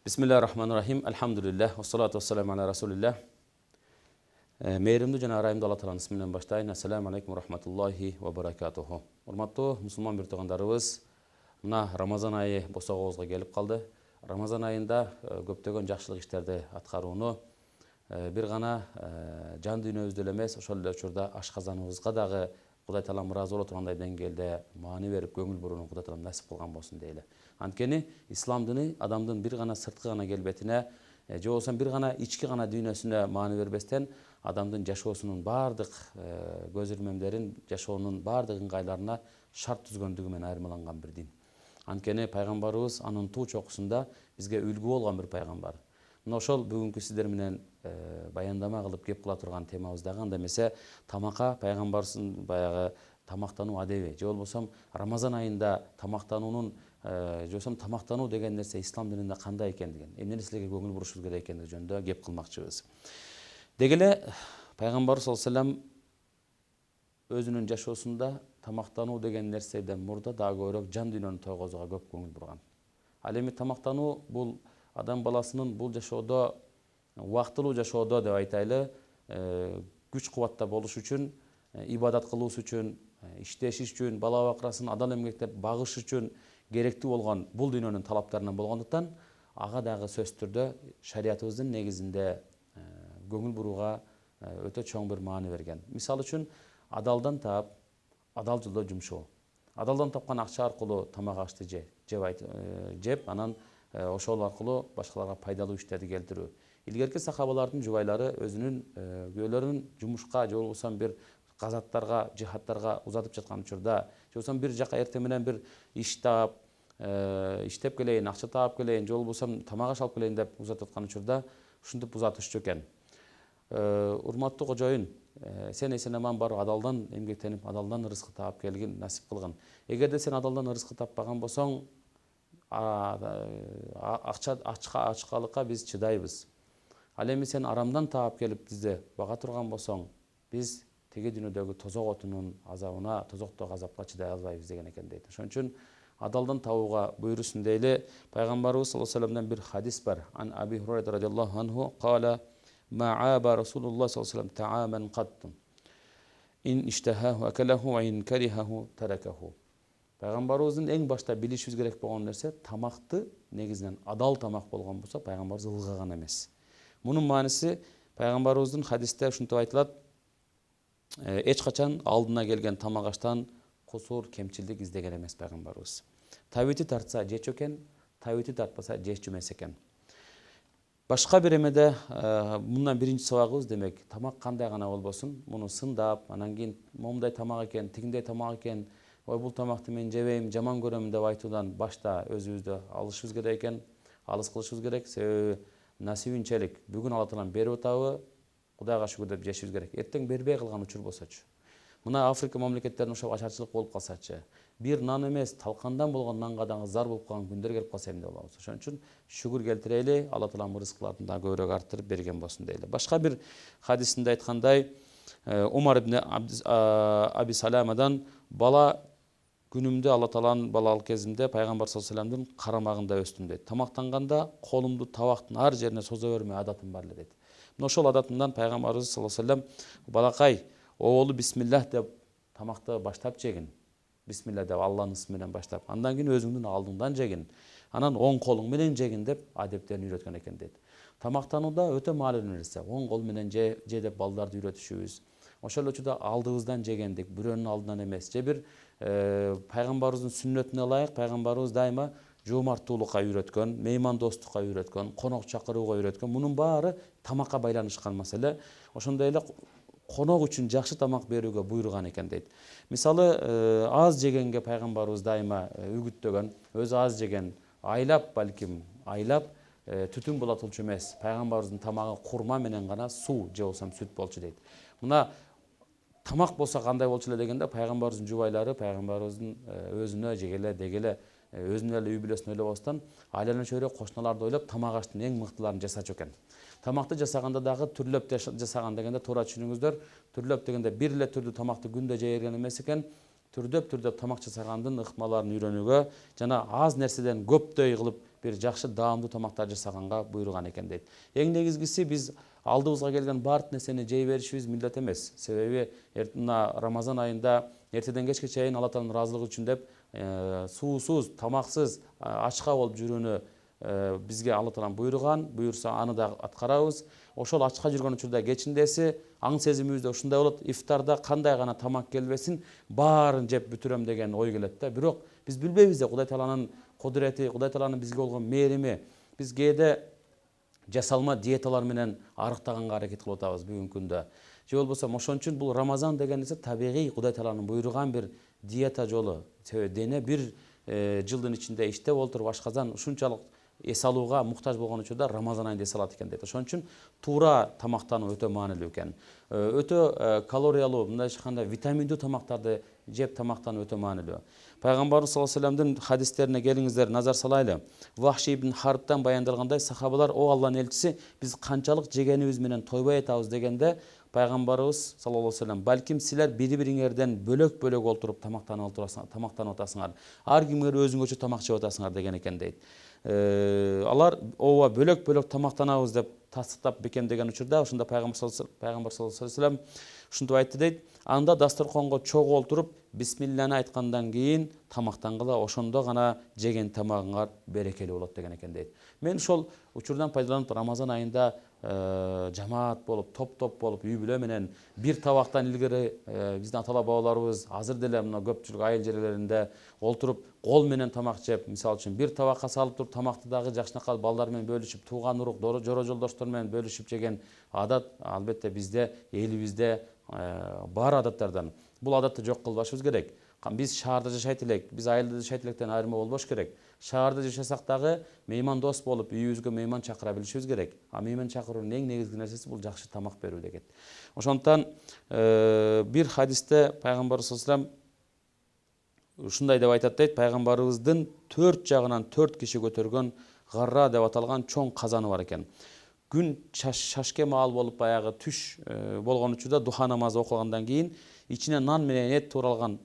Bismillahirrahmanirrahim. Elhamdülillah. Ve salatu ve selamu ala Resulillah. Meyrimli jana arayımda Allah Ta'lanın isminden başlayın. Assalamu alaikum ve rahmatullahi ve barakatuhu. Urmatlı Müslüman bir toğandarыбыз, mına Ramazan ayı босағауызға келіп қалды. Ramazan ayında көптөгөн жакшылык иштерди аткарууну бир гана жан дүйнөбүздө эле эмес, ошол эле учурда ашказаныбызга дагы Кудай Таалам ыраазы боло тургандай деңгээлде маани берип көңүл бурууну Кудай Таалам насип кылган болсун дейли. Анткени ислам дини адамдын бир гана сырткы гана келбетине, же болбосо бир гана ички гана дүйнөсүнө маани бербестен, адамдын жашоосунун баардык көз ирмемдерин, жашоонун баардык ыңгайларына шарт түзгөндүгү менен айырмаланган бир дин. Анткени пайгамбарыбыз анын туу чокусунда бизге үлгү болгон бир пайгамбар. Мына ошол бүгүнкү сиздер менен баяндама кылып кеп кыла турган темабыз дагы анда эмесе тамакка пайгамбарыбыздын баягы тамактануу адеби, же болбосо Рамазан айында тамактануунун же болбосо тамактануу деген нерсе ислам дининде кандай экендигин, эмне нерселерге көңүл бурушубуз керек экендиги жөнүндө кеп кылмакчыбыз. Деги эле пайгамбарыбыз саллаллаху алейхи вассалам өзүнүн жашоосунда тамактануу деген нерседен мурда дагы көбүрөөк жан дүйнөнү тойгозууга көп көңүл бурган. Ал эми тамактануу бул адам баласынын бул жашоодо убактылуу жашоодо деп айтайлы, күч кубатта болуш үчүн, ибадат кылуус үчүн, иштеш үчүн, бала бакырасын адал эмгектеп багыш үчүн керектүү болгон бул дүйнөнүн талаптарынан болгондуктан ага дагы сөзсүз түрдө шариятыбыздын негизинде көңүл бурууга өтө чоң бир маани берген. Мисалы үчүн адалдан таап, адал жолдо жумшоо. Адалдан тапкан акча аркылуу тамак ашты жеп, анан ошол аркылуу башкаларга пайдалуу иштерди келтирүү. Илгерки сахабалардын жубайлары өзүнүн күйөөлөрүн жумушка же болбосо бир газаттарга, жихадтарга узатып жаткан учурда, же болбосо бир жака эртең менен бир иш таап, иштеп келейин, акча таап келейин, же болбосо тамак аш алып келейин деп узатып аткан учурда ушинтип узатышчу экен. Урматтуу кожоюн, сен эсен аман барып адалдан эмгектенип, адалдан рызкы таап келгин, насип кылгын. Эгерде сен адалдан рызкы таппаган болсоң, ачкалыкка биз чыдайбыз. Ал эми сен арамдан таап келип бизди бага турган болсоң, биз теге дүйнөдөгү тозок отунун азабына, тозоктогу азапка чыдай албайбыз деген экен дейт. Ошон үчүн адалдан табууга буйрусун дейли. Пайгамбарыбыз саллаллаху алейхи вассаламдан бир хадис бар. Ан Аби Хурайра радиаллаху анху кала ма'аба Расулуллах саллаллаху алейхи вассалам та'аман каттун. Ин иштахаху акалаху ва ин карихаху таракаху. Пайгамбарыбыздын эң башта билишибиз керек болгон нерсе тамакты негизинен адал тамак болгон болсо пайгамбарыбыз ылгаган эмес. Мунун мааниси пайгамбарыбыздын хадисте ушинтип айтылат: эч качан алдына келген тамак аштан кусур, кемчилдик издеген эмес пайгамбарыбыз. Табити тартса жечү экен, табити тартпаса жечү эмес экен. Башка бир эмеде мындан биринчи сабагыбыз демек, тамак кандай гана болбосун, муну сындап, анан кийин момундай тамак экен, тигиндей тамак экен, ой бул тамакты мен жебейм, жаман көрөм деп айтуудан башта өзүбүздү алышыбыз керек экен, алыс кылышыбыз керек. Себеби насибинчелик бүгүн Алла Таалам берип атабы, Кудайга шүгүр деп жешибиз керек. Эртең бербей калган учур болсочу. Мына Африка мамлекеттеринде ошо ачарчылык болуп калсачы, бир нан эмес, талкандан болгон нанга дагы зар болуп калган күндөр келип калса эмне болобуз? Ошон үчүн шүгүр келтирели, Алла Таалам рызкыларын да көбүрөөк арттырып берген болсун дейли. Башка бир хадисинде айткандай, Умар ибн Аби Саламадан бала күнүмдө Алла Тааланын балалык кезимде пайгамбар саллаллаху алейхи вассаламдын карамагында өстүм дейт. Тамактанганда колумду табактын ар жерине созо бермей адатым бар эле дейт. Мына ошол адатымдан пайгамбарыбыз саллаллаху алейхи вассалам балакай, оолу бисмиллах деп тамакты баштап жегин. Бисмилла деп Алланын исми менен баштап, андан кийин өзүңдүн алдыңдан жегин. Анан оң колуң менен жегин деп адептерин үйрөткөн экен дейт. Тамактанууда өтө маанилүү нерсе. Оң кол менен же деп балдарды үйрөтүшүбүз. Ошол эле учурда алдыбыздан жегендик, бирөөнүн алдынан эмес. Же бир пайгамбарыбыздын сүннөтүнө ылайык пайгамбарыбыз дайыма жоомарттуулукка үйрөткөн, меймандостукка үйрөткөн, конок чакырууга үйрөткөн. Мунун баары тамакка байланышкан маселе. Ошондой эле конок үчүн жакшы тамак берүүгө буйруган экен дейт. Мисалы, аз жегенге пайгамбарыбыз дайыма үгүттөгөн, өзү аз жеген, айлап балким, айлап түтүн булатылчу эмес. Пайгамбарыбыздын тамагы курма менен гана суу же болсо сүт болчу дейт. Мына тамак болсо кандай болчу эле дегенде пайгамбарыбыздын жубайлары пайгамбарыбыздын өзүнө жегеле дегеле өзүнүн эле үй бүлөсүн ойлобостон айлана чөйрө кошуналарды ойлоп тамак аштын эң мыктыларын жасачу экен. Тамакты жасаганда дагы түрлөп жасаган дегенде туура түшүнүңүздөр. Түрлөп дегенде бир эле түрдүү тамакты күндө жей берген эмес экен. түрдөп тамак жасагандын ыкмаларын үйрөнүүгө жана аз нерседен көпдөй кылып бир жакшы даамдуу тамактар жасаганга буйруган экен дейт. Эң негизгиси биз алдыбызга келген баардык нерсени жей беришибиз милдет эмес. Себеби мына Рамазан айында эртеден кечке чейин Алла Тааланын ыраазылыгы үчүн деп суусуз, тамаксыз, ачка болуп жүрүүнү бизге Алла Таалан буйруган. Буйрса аны да аткарабыз. Ошол ачка жүргөн учурда кечиндеси аң сезимибизде ушундай болот: ифтарда кандай гана тамак келбесин, баарын жеп бүтүрөм деген ой келет да. Бирок биз билбейбиз да Кудай Тааланын кудурети, Кудай Тааланын бизге болгон мээрими. Биз кээде жасалма диеталар менен арыктаганга аракет кылып атабыз бүгүнкү күндө. Же болбосо ошон үчүн бул Рамазан деген нерсе табигый Кудай Тааланын буйруган бир диета жолу. Себеби дене бир жылдын ичинде иштеп отуруп ашказан ушунчалык эс алууга муктаж болгон учурда Рамазан айында эс алат экен дейт. Ошон үчүн туура тамактануу өтө маанилүү экен. Өтө калориялуу, мындай айтканда витаминдүү тамактарды жеп тамактануу өтө маанилүү. Пайгамбарыбыз саллаллаху алейхи вассаламдын хадистерине келиңиздер, назар салайлы. Вахши ибн Харбтан баяндалгандай, сахабалар: "О Алланын элчиси, биз канчалык жегенибиз менен тойбой атабыз" дегенде, Пайгамбарыбыз саллаллаху алейхи вассалам: "Балким силер бири-бириңерден бөлөк-бөлөк олтуруп тамактанып атасыңар. Ар кимге өзүңөрчө тамак жеп атасыңар" деген экен дейт. Алар ооба бөлөк-бөлөк тамактанабыз деп тастыктап бекемдеген учурда, ошондо Пайгамбар саллаллаху алейхи вассалам ушинтип айтты дейт: "Анда дасторконго чогуу олтуруп, бисмилланы айткандан кийин тамактангыла, ошондо гана жеген тамагыңар берекелүү болот" деген экен дейт. Мен ошол учурдан пайдаланып Рамазан айында жамаат болуп, топ болуп, үй бүлө менен бир табактан илгери биздин ата бабаларыбыз азыр деле мына көпчүлүк айыл жерлеринде олтуруп кол менен тамак жеп, мисалы үчүн бир табакка салып туруп тамакты дагы жакшынакай балдар менен бөлүшүп, тууган урук, жора жолдоштор менен бөлүшүп жеген адат албетте бизде, элибизде бар адаттардан. Бул адатты жок кылбашыбыз керек. Биз шаарда жашайт элек, биз айылда жашайт электен айырма болбош керек. Шаарда жашасак дагы мейман дос болуп, үйүбүзгө мейман чакыра билишибиз керек. Мейман чакыруунун эң негизги нерсеси бул жакшы тамак берүү деген. Ошондуктан бир хадисте Пайгамбарыбыз саллаллаху алейхи вассалам ушундай деп айтат дейт: "Пайгамбарыбыздын 4 жагынан 4 киши көтөргөн гарра деп аталган чоң казаны бар экен. Күн шашке маал болуп, баягы түш болгон учурда духа намазы окулгандан кийин ичине нан менен эт тууралган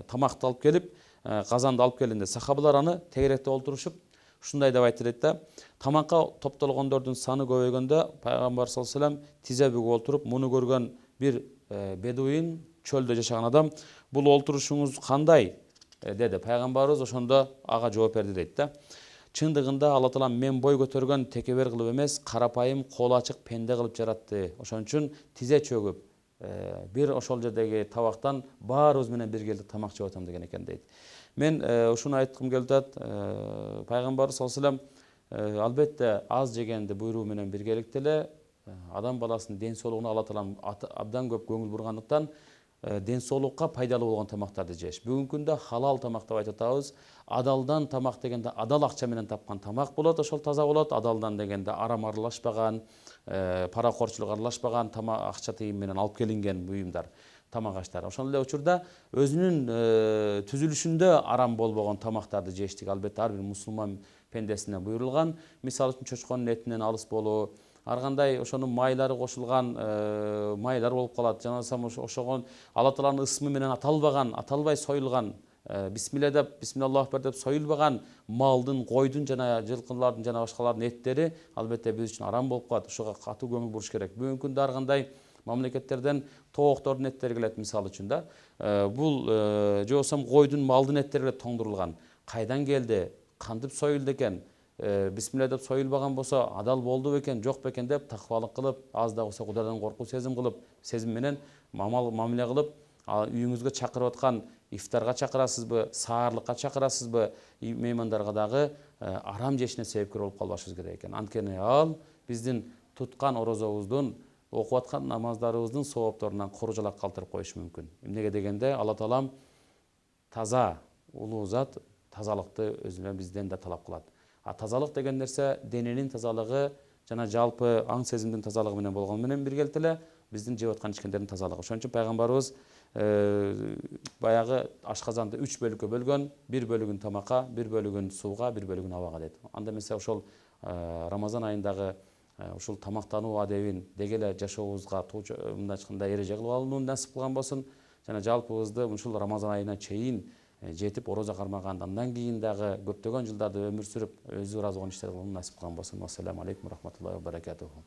тамакты алып келип, казанды алып келгенде сахабалар аны тегеректе олтурушуп ушундай деп айтты дейт да: "Тамакка топтолгондордун саны көбөйгөндө Пайгамбар саллаллаху алейхи вассалам тизе бүгүп олтуруп, муну көргөн бир бедуин, чөлдө жашаган адам: 'Бул олтурушуңуз кандай?' деди. Пайгамбарыбыз ошондо ага жооп берди дейт да: 'Чындыгында Алла Таала мен бой көтөргөн текебер кылып эмес, карапайым, колу ачык пенде кылып жаратты. Ошон үчүн тизе чөгүп, бир ошол жердеги табактан баарыбыз менен биргелик тамак жеп атам" деген экен дейт. Мен ушуну айткым келип атат. Пайгамбарыбыз саллаллаху алейхи вассалам албетте аз жегенди буйруу менен биргеликте эле адам баласынын ден соолугуна Алла Таалам абдан көп көңүл бургандыктан ден соолукка пайдалуу болгон тамактарды жеш. Бүгүнкү күндө халал тамак деп айтып атабыз. Адалдан тамак дегенде адал акча менен тапкан тамак болот, ошол таза болот. Адалдан дегенде арам аралашпаган, паракорчулук аралашпаган акча тыйым менен алып келинген буюмдар, тамак аштар. Ошол эле учурда өзүнүн түзүлүшүндө арам болбогон тамактарды жештик албетте ар бир мусулман пендесине буйрулган. Мисалы үчүн чочконун этинен алыс болуу, ар кандай ошонун майлары кошулган майлар болуп калат. Жана ошогон Алла Тааланын ысмы менен аталбай союлган, бисмилля деп, бисмиллаллаху акбар деп союлбаган малдын, койдун жана жылкылардын жана башкалардын эттери албетте биз үчүн арам болуп калат. Ошого катуу көңүл буруш керек. Бүгүнкү күндө ар кандай мамлекеттерден тооктордун эттери келет, мисалы үчүн да. Бул же болбосо койдун, малдын эттери келет тоңдурулган. Кайдан келди? Кантип союлду экен? Бисмилля деп союлбаган болсо адал болду бекен, жок бекен деп такыбалык кылып, аз да болсо Кудайдан коркуу сезим кылып, сезим менен мамиле кылып, үйүңүзгө чакырып аткан ифтарга чакырасызбы, саарлыкка чакырасызбы, меймандарга дагы арам жешине себепкер болуп калбашыбыз керек экен. Анткени ал биздин туткан орозобуздун, окуп аткан намаздарыбыздын соопторунан коружалак калтырып коюшу мүмкүн. Эмнеге дегенде Алла Таалам таза, улуу зат, тазалыкты өзүнө бизден да талап кылат. Тазалык деген нерсе дененин тазалыгы жана жалпы аң сезимдин тазалыгы менен болгону менен биргеликте эле биздин жеп аткан ичкендердин тазалыгы. Ошон үчүн Пайгамбарыбыз баягы ашказанды 3 бөлүккө бөлгөн, бир бөлүгүн тамакка, бир бөлүгүн сууга, бир бөлүгүн абага дейт. Анда эмесе ошол Рамазан айындагы ушул тамактануу адебин деги эле жашообузга мындай айтканда эреже кылып алууну насип кылган болсун. жана жалпыбызды ушул Рамазан айына чейин жетип орозо кармаган, андан кийин дагы көптөгөн жылдарды өмүр сүрүп өзү ыраазы болгон иштерди кылууну насип кылган болсун. Ассаламу алейкум ва рахматуллахи ва баракатуху.